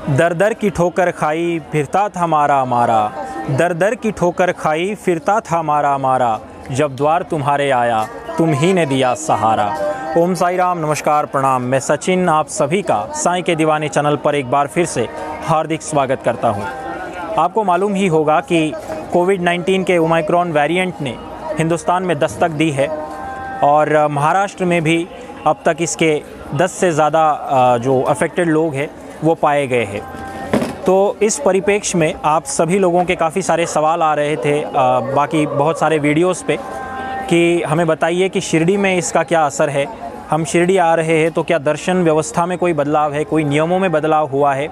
दर दर की ठोकर खाई फिरता था मारा मारा, दर दर की ठोकर खाई फिरता था मारा मारा, जब द्वार तुम्हारे आया तुम ही ने दिया सहारा। ओम साई राम, नमस्कार, प्रणाम। मैं सचिन आप सभी का साईं के दीवाने चैनल पर एक बार फिर से हार्दिक स्वागत करता हूं। आपको मालूम ही होगा कि कोविड-19 के ओमिक्रॉन वेरिएंट ने हिंदुस्तान में दस्तक दी है और महाराष्ट्र में भी अब तक इसके 10 से ज़्यादा जो अफेक्टेड लोग हैं वो पाए गए हैं। तो इस परिप्रेक्ष्य में आप सभी लोगों के काफ़ी सारे सवाल आ रहे थे बाकी बहुत सारे वीडियोस पे कि हमें बताइए कि शिरडी में इसका क्या असर है। हम शिरडी आ रहे हैं तो क्या दर्शन व्यवस्था में कोई बदलाव है, कोई नियमों में बदलाव हुआ है,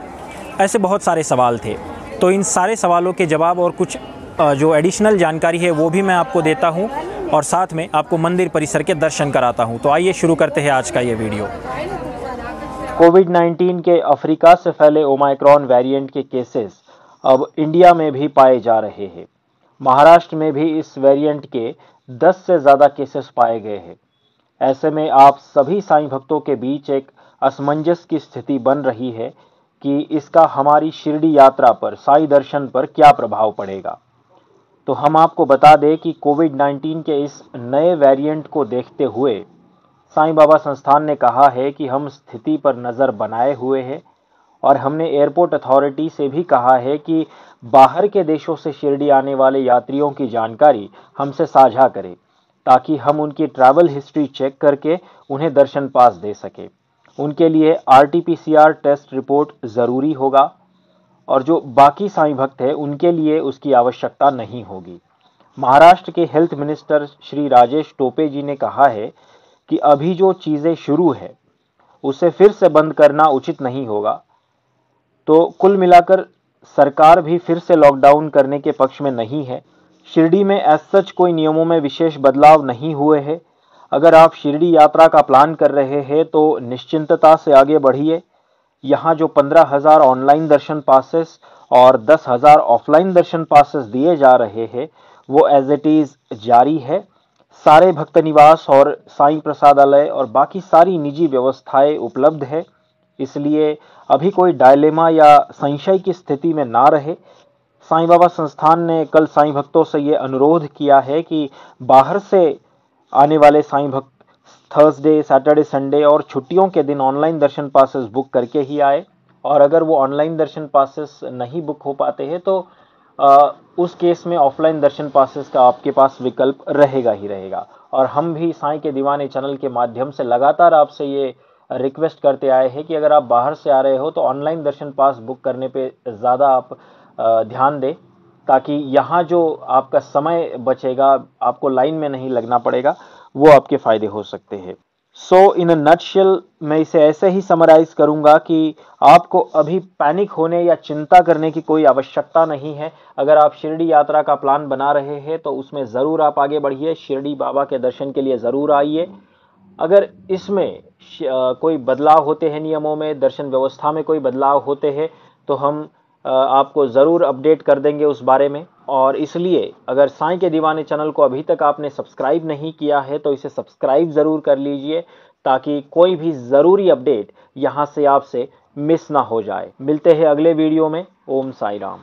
ऐसे बहुत सारे सवाल थे। तो इन सारे सवालों के जवाब और कुछ जो एडिशनल जानकारी है वो भी मैं आपको देता हूं और साथ में आपको मंदिर परिसर के दर्शन कराता हूं। तो आइए शुरू करते हैं आज का ये वीडियो। कोविड-19 के अफ्रीका से फैले ओमिक्रॉन वेरिएंट के केसेस अब इंडिया में भी पाए जा रहे हैं। महाराष्ट्र में भी इस वेरिएंट के 10 से ज़्यादा केसेस पाए गए हैं। ऐसे में आप सभी साईं भक्तों के बीच एक असमंजस की स्थिति बन रही है कि इसका हमारी शिरडी यात्रा पर, साईं दर्शन पर क्या प्रभाव पड़ेगा। तो हम आपको बता दें कि कोविड-19 के इस नए वेरिएंट को देखते हुए साईं बाबा संस्थान ने कहा है कि हम स्थिति पर नज़र बनाए हुए हैं और हमने एयरपोर्ट अथॉरिटी से भी कहा है कि बाहर के देशों से शिरडी आने वाले यात्रियों की जानकारी हमसे साझा करें ताकि हम उनकी ट्रैवल हिस्ट्री चेक करके उन्हें दर्शन पास दे सके। उनके लिए RT-PCR टेस्ट रिपोर्ट ज़रूरी होगा और जो बाकी साईं भक्त हैं उनके लिए उसकी आवश्यकता नहीं होगी। महाराष्ट्र के हेल्थ मिनिस्टर श्री राजेश टोपे जी ने कहा है कि अभी जो चीज़ें शुरू है उसे फिर से बंद करना उचित नहीं होगा। तो कुल मिलाकर सरकार भी फिर से लॉकडाउन करने के पक्ष में नहीं है। शिरडी में एज सच कोई नियमों में विशेष बदलाव नहीं हुए हैं। अगर आप शिरडी यात्रा का प्लान कर रहे हैं तो निश्चिंतता से आगे बढ़िए। यहाँ जो 15,000 ऑनलाइन दर्शन पासेस और 10,000 ऑफलाइन दर्शन पासेस दिए जा रहे हैं वो एज इट इज़ जारी है। सारे भक्त निवास और साईं प्रसादालय और बाकी सारी निजी व्यवस्थाएं उपलब्ध है, इसलिए अभी कोई डायलेमा या संशय की स्थिति में ना रहे। साईं बाबा संस्थान ने कल साईं भक्तों से ये अनुरोध किया है कि बाहर से आने वाले साईं भक्त थर्सडे, सैटरडे, संडे और छुट्टियों के दिन ऑनलाइन दर्शन पासेस बुक करके ही आए और अगर वो ऑनलाइन दर्शन पासेस नहीं बुक हो पाते हैं तो उस केस में ऑफलाइन दर्शन पासेस का आपके पास विकल्प रहेगा ही रहेगा। और हम भी साईं के दीवाने चैनल के माध्यम से लगातार आपसे ये रिक्वेस्ट करते आए हैं कि अगर आप बाहर से आ रहे हो तो ऑनलाइन दर्शन पास बुक करने पे ज़्यादा आप ध्यान दें ताकि यहाँ जो आपका समय बचेगा, आपको लाइन में नहीं लगना पड़ेगा, वो आपके फ़ायदे हो सकते हैं। सो इन अ नटशेल मैं इसे ऐसे ही समराइज करूंगा कि आपको अभी पैनिक होने या चिंता करने की कोई आवश्यकता नहीं है। अगर आप शिरडी यात्रा का प्लान बना रहे हैं तो उसमें ज़रूर आप आगे बढ़िए, शिरडी बाबा के दर्शन के लिए ज़रूर आइए। अगर इसमें कोई बदलाव होते हैं, नियमों में, दर्शन व्यवस्था में कोई बदलाव होते हैं तो हम आपको ज़रूर अपडेट कर देंगे उस बारे में। और इसलिए अगर साईं के दीवाने चैनल को अभी तक आपने सब्सक्राइब नहीं किया है तो इसे सब्सक्राइब ज़रूर कर लीजिए ताकि कोई भी ज़रूरी अपडेट यहाँ से आपसे मिस ना हो जाए। मिलते हैं अगले वीडियो में। ओम साई राम।